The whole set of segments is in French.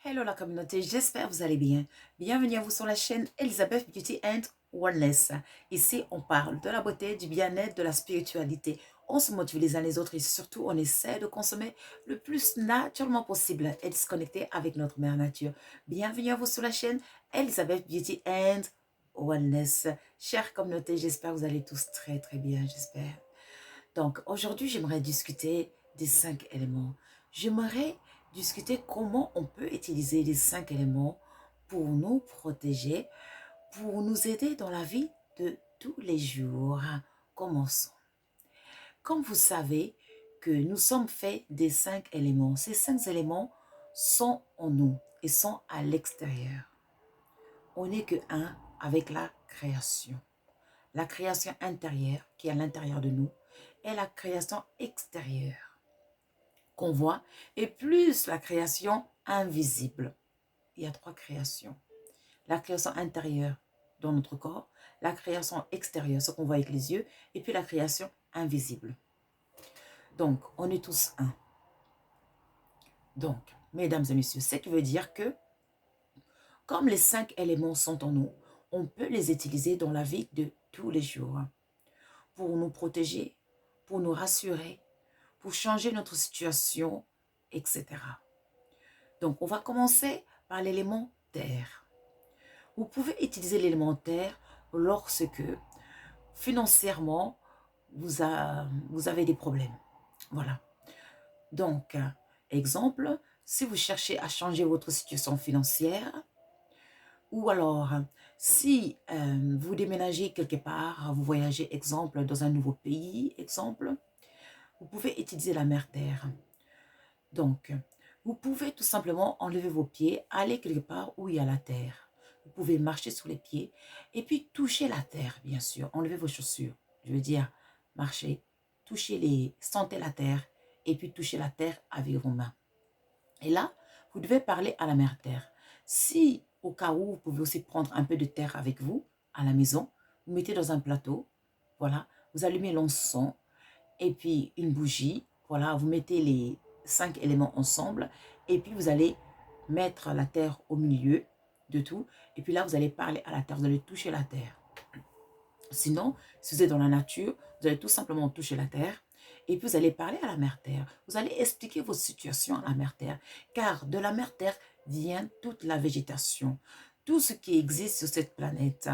Hello la communauté, j'espère que vous allez bien. Bienvenue à vous sur la chaîne Elizabeth Beauty and Wellness. Ici, on parle de la beauté, du bien-être, de la spiritualité. On se motive les uns les autres et surtout, on essaie de consommer le plus naturellement possible et de se connecter avec notre mère nature. Bienvenue à vous sur la chaîne Elizabeth Beauty and Wellness. Chère communauté, j'espère que vous allez tous très bien, j'espère. Donc, aujourd'hui, j'aimerais discuter des 5 éléments. J'aimerais discuter comment on peut utiliser les 5 éléments pour nous protéger, pour nous aider dans la vie de tous les jours. Commençons. Comme vous savez que nous sommes faits des 5 éléments, ces 5 éléments sont en nous et sont à l'extérieur. On n'est que un avec la création. La création intérieure qui est à l'intérieur de nous et la création extérieure qu'on voit et plus la création invisible. Il y a 3 créations. La création intérieure dans notre corps, la création extérieure, ce qu'on voit avec les yeux, et puis la création invisible. Donc, on est tous un. Donc, mesdames et messieurs, ce qui veut dire que, comme les 5 éléments sont en nous, on peut les utiliser dans la vie de tous les jours pour nous protéger, pour nous rassurer, pour changer notre situation, etc. Donc, on va commencer par l'élément terre. Vous pouvez utiliser l'élément terre lorsque, financièrement, vous avez des problèmes. Voilà. Donc, exemple, si vous cherchez à changer votre situation financière, ou alors, si vous déménagez quelque part, vous voyagez, exemple, dans un nouveau pays, exemple, vous pouvez utiliser la mer terre. Donc, vous pouvez tout simplement enlever vos pieds, aller quelque part où il y a la terre. Vous pouvez marcher sous les pieds et puis toucher la terre, bien sûr. Enlevez vos chaussures. Je veux dire, marchez, sentez la terre et puis touchez la terre avec vos mains. Et là, vous devez parler à la mère terre. Si, au cas où, vous pouvez aussi prendre un peu de terre avec vous à la maison, vous mettez dans un plateau, voilà, vous allumez l'encens et puis une bougie, voilà, vous mettez les 5 éléments ensemble et puis vous allez mettre la terre au milieu de tout et puis là vous allez parler à la terre, vous allez toucher la terre. Sinon, si vous êtes dans la nature, vous allez tout simplement toucher la terre et puis vous allez parler à la mère terre. Vous allez expliquer votre situation à la mère terre car de la mère terre vient toute la végétation, tout ce qui existe sur cette planète,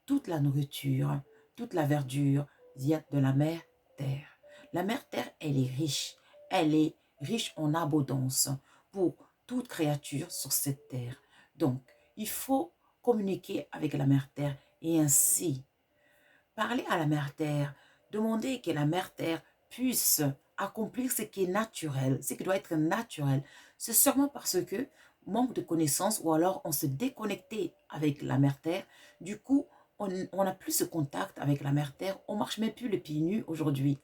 toute la nourriture, toute la verdure vient de la mère terre. La mère terre, elle est riche en abondance pour toute créature sur cette terre. Donc, il faut communiquer avec la mère terre et ainsi parler à la mère terre, demander que la mère terre puisse accomplir ce qui est naturel, ce qui doit être naturel. C'est sûrement parce que manque de connaissances ou alors on se déconnectait avec la mère terre. Du coup, on n'a plus ce contact avec la mère terre. On ne marche même plus les pieds nus aujourd'hui.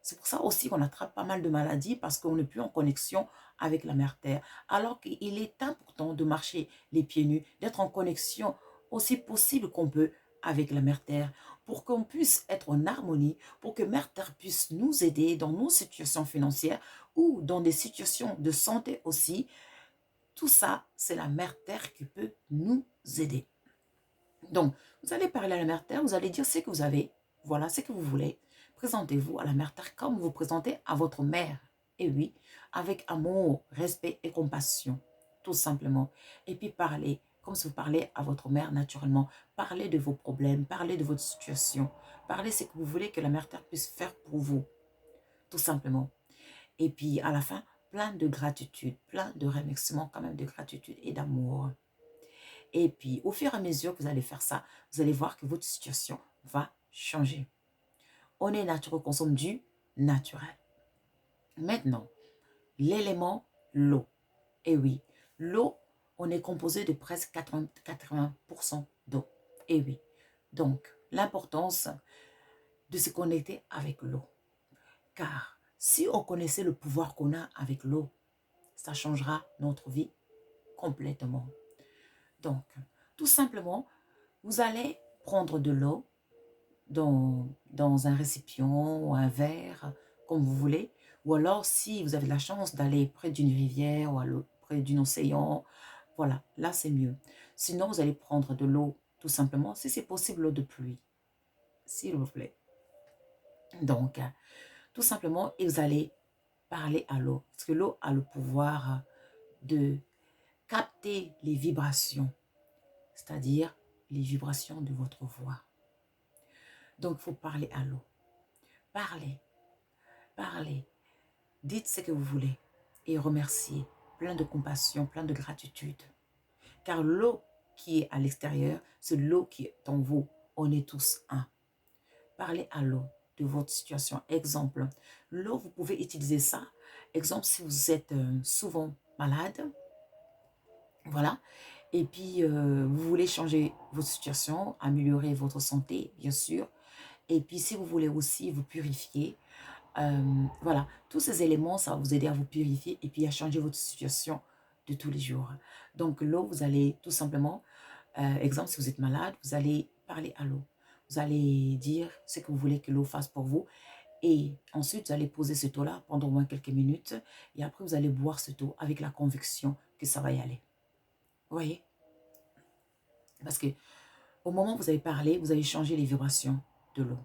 C'est pour ça aussi qu'on attrape pas mal de maladies parce qu'on n'est plus en connexion avec la mère terre. Alors qu'il est important de marcher les pieds nus, d'être en connexion aussi possible qu'on peut avec la mère terre pour qu'on puisse être en harmonie, pour que mère terre puisse nous aider dans nos situations financières ou dans des situations de santé aussi. Tout ça, c'est la mère terre qui peut nous aider. Donc, vous allez parler à la mère terre, vous allez dire ce que vous avez, voilà ce que vous voulez. Présentez-vous à la mère terre comme vous vous présentez à votre mère. Et oui, avec amour, respect et compassion, tout simplement. Et puis parlez, comme si vous parlez à votre mère naturellement. Parlez de vos problèmes, parlez de votre situation. Parlez ce que vous voulez que la mère terre puisse faire pour vous, tout simplement. Et puis à la fin, plein de gratitude, plein de remerciements quand même de gratitude et d'amour. Et puis, au fur et à mesure que vous allez faire ça, vous allez voir que votre situation va changer. On est naturel, on consomme du naturel. Maintenant, l'élément l'eau. Et oui, l'eau, on est composé de presque 80% d'eau. Et oui, donc l'importance de se connecter avec l'eau. Car si on connaissait le pouvoir qu'on a avec l'eau, ça changera notre vie complètement. Donc, tout simplement, vous allez prendre de l'eau dans un récipient ou un verre, comme vous voulez. Ou alors, si vous avez la chance d'aller près d'une rivière ou près d'un océan, Voilà, là c'est mieux. Sinon, vous allez prendre de l'eau, tout simplement, si c'est possible, l'eau de pluie, s'il vous plaît. Donc, tout simplement, et vous allez parler à l'eau. Parce que l'eau a le pouvoir de capter les vibrations, c'est-à-dire les vibrations de votre voix. Donc, il faut parler à l'eau. Parlez, parlez. Dites ce que vous voulez et remerciez. Plein de compassion, plein de gratitude. Car l'eau qui est à l'extérieur, c'est l'eau qui est en vous. On est tous un. Parlez à l'eau de votre situation. Exemple, l'eau, vous pouvez utiliser ça. Exemple, si vous êtes souvent malade, voilà, et puis vous voulez changer votre situation, améliorer votre santé, bien sûr. Et puis si vous voulez aussi vous purifier, voilà, tous ces éléments, ça va vous aider à vous purifier et puis à changer votre situation de tous les jours. Donc l'eau, vous allez tout simplement, exemple, si vous êtes malade, vous allez parler à l'eau. Vous allez dire ce que vous voulez que l'eau fasse pour vous. Et ensuite, vous allez poser cette eau-là pendant au moins quelques minutes. Et après, vous allez boire cette eau avec la conviction que ça va y aller. Vous voyez? Parce que au moment où vous avez parlé, vous avez changé les vibrations de l'eau.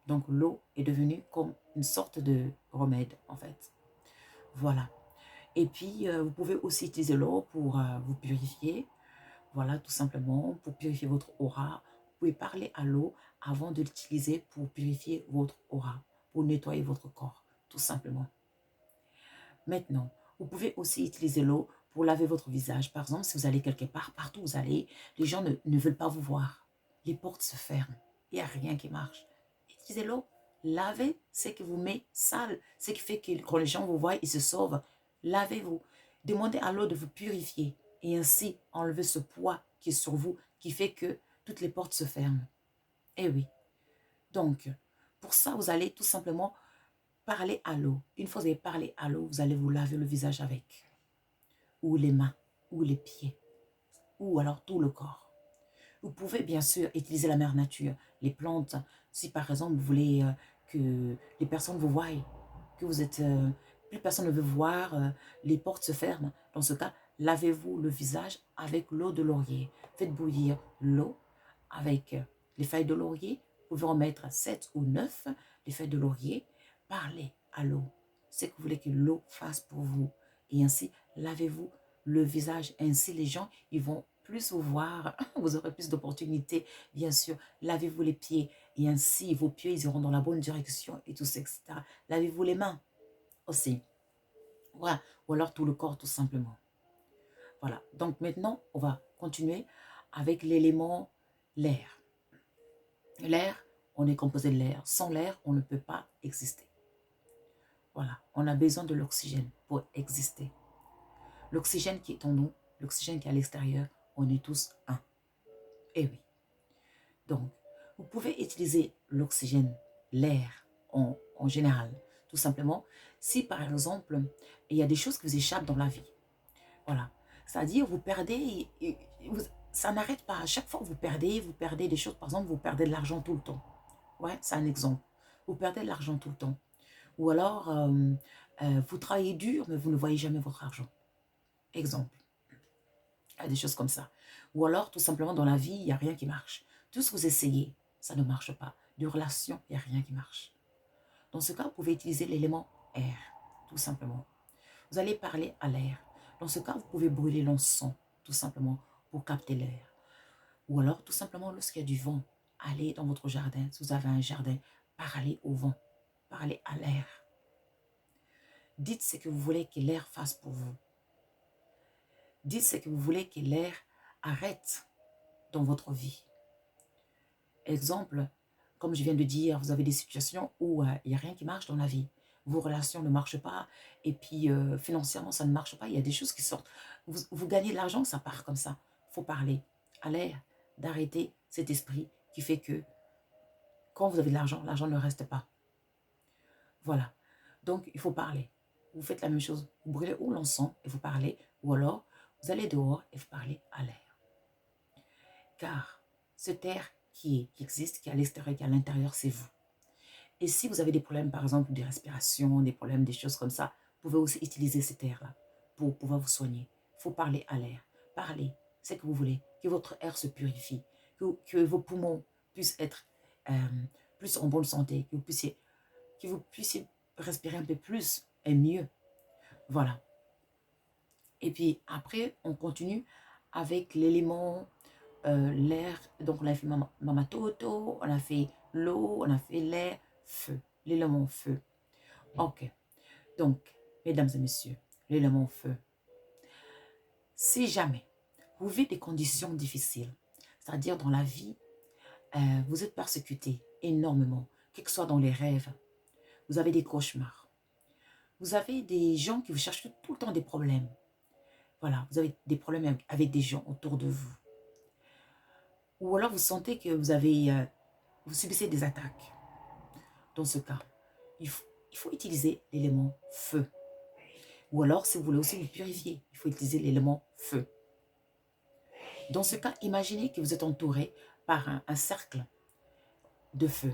Donc l'eau est devenue comme une sorte de remède, en fait. Voilà. Et puis, vous pouvez aussi utiliser l'eau pour vous purifier. Voilà, tout simplement, pour purifier votre aura. Vous pouvez parler à l'eau avant de l'utiliser pour purifier votre aura, pour nettoyer votre corps, tout simplement. Maintenant, vous pouvez aussi utiliser l'eau pour laver votre visage. Par exemple, si vous allez quelque part, partout où vous allez, les gens ne veulent pas vous voir. Les portes se ferment. Il n'y a rien qui marche. Utilisez l'eau. Lavez ce qui vous met sale. Ce qui fait que quand les gens vous voient, ils se sauvent. Lavez-vous. Demandez à l'eau de vous purifier. Et ainsi, enlever ce poids qui est sur vous, qui fait que toutes les portes se ferment. Eh oui. Donc, pour ça, vous allez tout simplement parler à l'eau. Une fois que vous avez parlé à l'eau, vous allez vous laver le visage avec. Ou les mains, ou les pieds, ou alors tout le corps. Vous pouvez bien sûr utiliser la mère nature, les plantes. Si par exemple vous voulez que les personnes vous voient, que vous êtes, plus personne ne veut voir, les portes se ferment. Dans ce cas, lavez-vous le visage avec l'eau de laurier. Faites bouillir l'eau avec les feuilles de laurier. Vous pouvez en mettre 7 ou 9, les feuilles de laurier. Parlez à l'eau. C'est que vous voulez que l'eau fasse pour vous. Et ainsi, lavez-vous le visage. Ainsi, les gens, ils vont plus vous voir. Vous aurez plus d'opportunités, bien sûr. Lavez-vous les pieds. Et ainsi, vos pieds, ils iront dans la bonne direction et tout ça, etc. Lavez-vous les mains aussi. Voilà. Ou alors tout le corps, tout simplement. Voilà. Donc maintenant, on va continuer avec l'élément l'air. L'air, on est composé de l'air. Sans l'air, on ne peut pas exister. Voilà. On a besoin de l'oxygène pour exister. L'oxygène qui est en nous, l'oxygène qui est à l'extérieur, on est tous un. Eh oui. Donc, vous pouvez utiliser l'oxygène, l'air en général. Tout simplement, si par exemple, il y a des choses qui vous échappent dans la vie. Voilà. C'est-à-dire, vous perdez, ça n'arrête pas. À chaque fois que vous perdez des choses. Par exemple, vous perdez de l'argent tout le temps. Ouais, c'est un exemple. Vous perdez de l'argent tout le temps. Ou alors, vous travaillez dur, mais vous ne voyez jamais votre argent. Exemple. Il y a des choses comme ça. Ou alors, tout simplement, dans la vie, il n'y a rien qui marche. Tout ce que vous essayez, ça ne marche pas. De relation, il n'y a rien qui marche. Dans ce cas, vous pouvez utiliser l'élément air, tout simplement. Vous allez parler à l'air. Dans ce cas, vous pouvez brûler l'encens, tout simplement, pour capter l'air. Ou alors, tout simplement, lorsqu'il y a du vent, allez dans votre jardin. Si vous avez un jardin, parlez au vent, parlez à l'air. Dites ce que vous voulez que l'air fasse pour vous. Dites ce que vous voulez que l'air arrête dans votre vie. Exemple, comme je viens de dire, vous avez des situations où il n'y a rien qui marche dans la vie. Vos relations ne marchent pas et puis financièrement, ça ne marche pas. Il y a des choses qui sortent. Vous gagnez de l'argent, ça part comme ça. Il faut parler à l'air, d'arrêter cet esprit qui fait que quand vous avez de l'argent ne reste pas. Voilà. Donc, il faut parler. Vous faites la même chose. Vous brûlez ou l'encens et vous parlez. Ou alors, vous allez dehors et vous parlez à l'air. Car cet air qui existe, qui est à l'extérieur, qui est à l'intérieur, c'est vous. Et si vous avez des problèmes, par exemple, de respiration, des problèmes, des choses comme ça, vous pouvez aussi utiliser cet air-là pour pouvoir vous soigner. Il faut parler à l'air. parlez ce que vous voulez, que votre air se purifie, que vos poumons puissent être euh, plus en bonne santé, que vous puissiez respirer un peu plus et mieux. Voilà. Et puis après, on continue avec l'élément, l'air. Donc on a fait Mamatoto, on a fait l'eau, on a fait l'air, feu, l'élément feu. Ok. Donc, mesdames et messieurs, l'élément feu. Si jamais vous vivez des conditions difficiles, c'est-à-dire dans la vie, vous êtes persécuté énormément, que ce soit dans les rêves, vous avez des cauchemars, vous avez des gens qui vous cherchent tout le temps des problèmes. Voilà, vous avez des problèmes avec des gens autour de vous. Ou alors vous sentez que vous subissez des attaques. Dans ce cas, il faut utiliser l'élément feu. Ou alors, si vous voulez aussi vous purifier, il faut utiliser l'élément feu. Dans ce cas, imaginez que vous êtes entouré par un cercle de feu.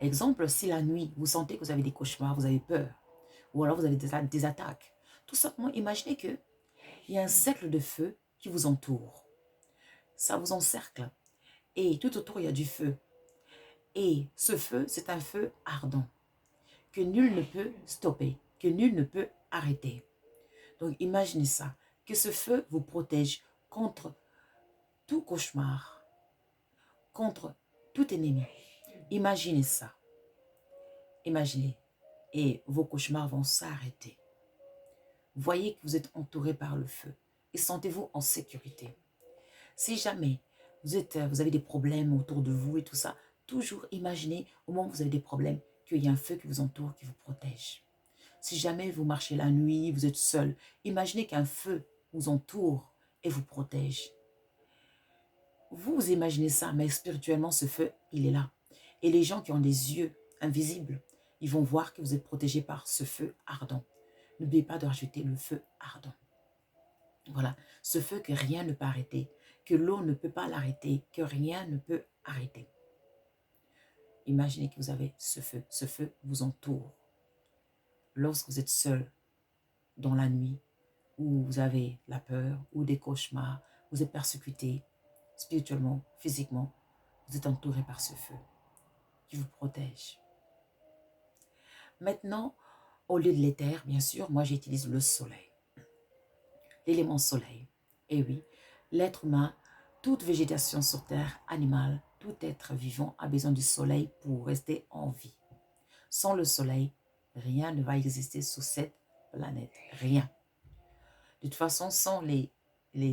Exemple, si la nuit, vous sentez que vous avez des cauchemars, vous avez peur, ou alors vous avez des attaques, tout simplement, imaginez qu'il y a un cercle de feu qui vous entoure. Ça vous encercle. Et tout autour, il y a du feu. Et ce feu, c'est un feu ardent, que nul ne peut stopper, que nul ne peut arrêter. Donc, imaginez ça, que ce feu vous protège contre tout cauchemar, contre tout ennemi. Imaginez ça. Imaginez. Et vos cauchemars vont s'arrêter. Voyez que vous êtes entouré par le feu et sentez-vous en sécurité. Si jamais vous avez des problèmes autour de vous et tout ça, toujours imaginez au moment où vous avez des problèmes qu'il y a un feu qui vous entoure, qui vous protège. Si jamais vous marchez la nuit, vous êtes seul, imaginez qu'un feu vous entoure et vous protège. Vous imaginez ça, mais spirituellement, ce feu, il est là. Et les gens qui ont des yeux invisibles, ils vont voir que vous êtes protégé par ce feu ardent. N'oubliez pas de rajouter le feu ardent. Voilà, ce feu que rien ne peut arrêter, que l'eau ne peut pas l'arrêter, que rien ne peut arrêter. Imaginez que vous avez ce feu vous entoure. Lorsque vous êtes seul dans la nuit, où vous avez la peur ou des cauchemars, vous êtes persécuté spirituellement, physiquement, vous êtes entouré par ce feu qui vous protège. Maintenant, au lieu de l'éther, bien sûr, moi j'utilise le soleil. L'élément soleil. Et oui, l'être humain, toute végétation sur terre, animale, tout être vivant a besoin du soleil pour rester en vie. Sans le soleil, rien ne va exister sur cette planète. Rien. De toute façon, sans les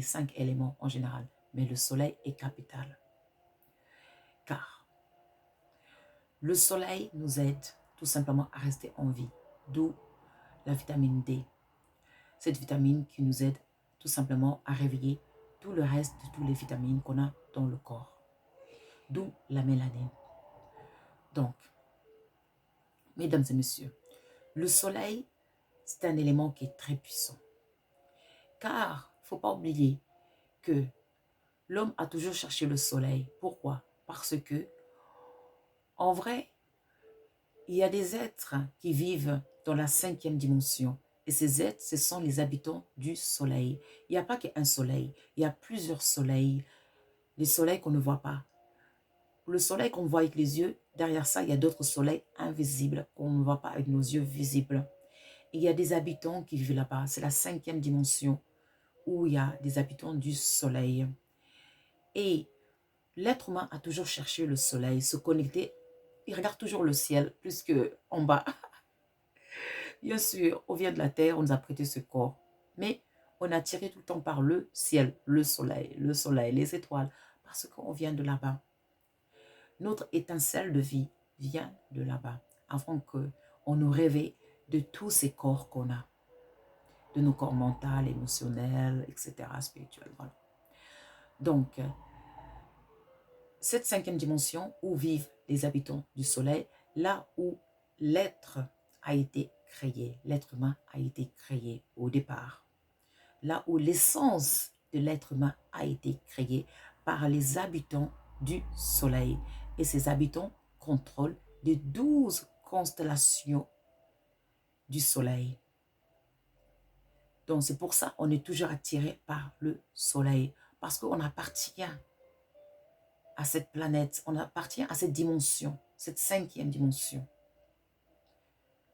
5 éléments en général. Mais le soleil est capital. Car le soleil nous aide tout simplement à rester en vie. D'où la vitamine D. Cette vitamine qui nous aide tout simplement à réveiller tout le reste de toutes les vitamines qu'on a dans le corps. D'où la mélanine. Donc, mesdames et messieurs, le soleil, c'est un élément qui est très puissant. Car, il ne faut pas oublier que l'homme a toujours cherché le soleil. Pourquoi? Parce que, en vrai, il y a des êtres qui vivent dans la 5e dimension. Et ces êtres, ce sont les habitants du soleil. Il n'y a pas qu'un soleil, il y a plusieurs soleils. Les soleils qu'on ne voit pas. Le soleil qu'on voit avec les yeux, derrière ça, il y a d'autres soleils invisibles qu'on ne voit pas avec nos yeux visibles. Il y a des habitants qui vivent là-bas. C'est la 5e dimension où il y a des habitants du soleil. Et l'être humain a toujours cherché le soleil, se connecter. Il regarde toujours le ciel plus qu'en bas. Bien sûr, on vient de la terre, on nous a prêté ce corps. Mais on est attiré tout le temps par le ciel, le soleil, les étoiles. Parce qu'on vient de là-bas. Notre étincelle de vie vient de là-bas. Avant qu'on nous réveille de tous ces corps qu'on a. De nos corps mentaux, émotionnels, etc. spirituels. Voilà. Donc, cette 5e dimension où vivent les habitants du soleil, là où l'être a été créé, l'être humain a été créé au départ, là où l'essence de l'être humain a été créée par les habitants du soleil. Et ces habitants contrôlent les 12 constellations du soleil. Donc, c'est pour ça qu'on est toujours attiré par le soleil. Parce qu'on appartient à cette planète, on appartient à cette dimension, cette 5e dimension.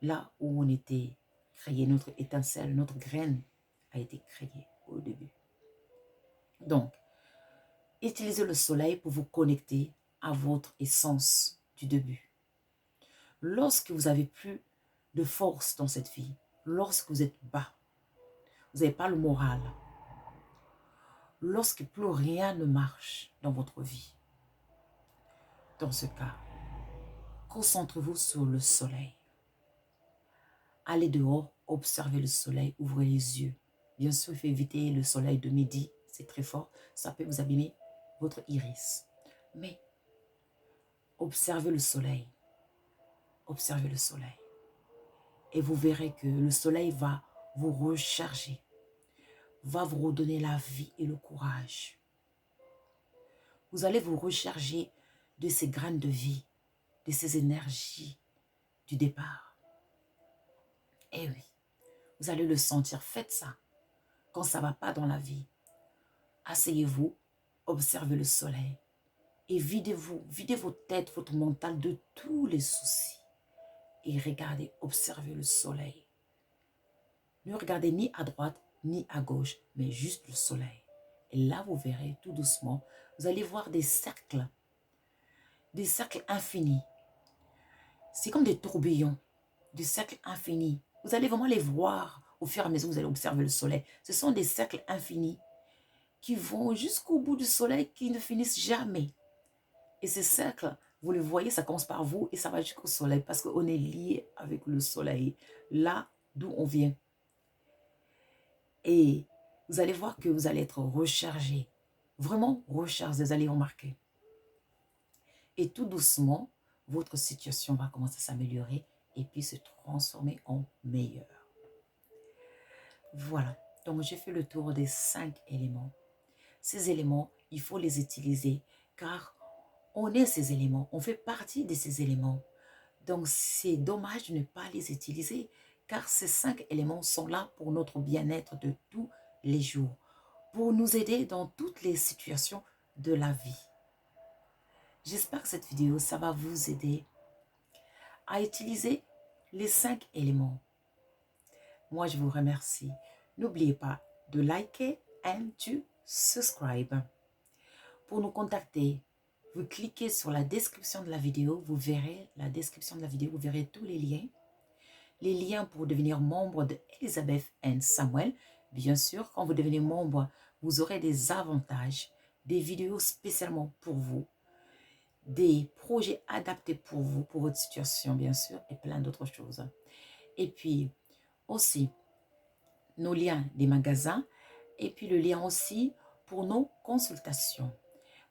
Là où on était créé, notre étincelle, notre graine a été créée au début. Donc, utilisez le soleil pour vous connecter à votre essence du début. Lorsque vous n'avez plus de force dans cette vie, lorsque vous êtes bas, vous n'avez pas le moral, lorsque plus rien ne marche dans votre vie, dans ce cas, concentrez-vous sur le soleil. Allez dehors, observez le soleil, ouvrez les yeux. Bien sûr, il faut éviter le soleil de midi, c'est très fort, ça peut vous abîmer votre iris. Mais observez le soleil, observez le soleil. Et vous verrez que le soleil va vous recharger, va vous redonner la vie et le courage. Vous allez vous recharger de ces graines de vie, de ces énergies du départ. Eh oui, vous allez le sentir, faites ça. Quand ça ne va pas dans la vie, asseyez-vous, observez le soleil et videz-vous, videz votre tête, votre mental de tous les soucis. Et regardez, observez le soleil. Ne regardez ni à droite ni à gauche, mais juste le soleil. Et là, vous verrez tout doucement, vous allez voir des cercles infinis. C'est comme des tourbillons, des cercles infinis. Vous allez vraiment les voir au fur et à mesure que vous allez observer le soleil. Ce sont des cercles infinis qui vont jusqu'au bout du soleil, qui ne finissent jamais. Et ces cercles, vous les voyez, ça commence par vous et ça va jusqu'au soleil parce qu'on est lié avec le soleil, là d'où on vient. Et vous allez voir que vous allez être rechargé, vraiment rechargé, vous allez remarquer. Et tout doucement, votre situation va commencer à s'améliorer et puis se transformer en meilleure. Voilà, donc j'ai fait le tour des 5 éléments. Ces éléments, il faut les utiliser car on est ces éléments, on fait partie de ces éléments. Donc c'est dommage de ne pas les utiliser car ces 5 éléments sont là pour notre bien-être de tous les jours, pour nous aider dans toutes les situations de la vie. J'espère que cette vidéo, ça va vous aider à utiliser les 5 éléments. Moi, je vous remercie. N'oubliez pas de liker and to subscribe. Pour nous contacter, vous cliquez sur la description de la vidéo, vous verrez la description de la vidéo, vous verrez tous les liens. Les liens pour devenir membre de Elizabeth and Samuel. Bien sûr, quand vous devenez membre, vous aurez des avantages, des vidéos spécialement pour vous, des projets adaptés pour vous, pour votre situation, bien sûr, et plein d'autres choses. Et puis, aussi, nos liens des magasins, et puis le lien aussi pour nos consultations.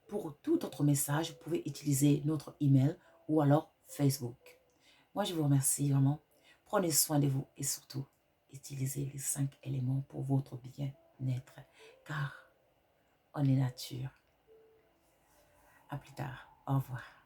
Pour tout autre message, vous pouvez utiliser notre email ou alors Facebook. Moi, je vous remercie vraiment. Prenez soin de vous et surtout, utilisez les 5 éléments pour votre bien-être, car on est nature. À plus tard. Au revoir.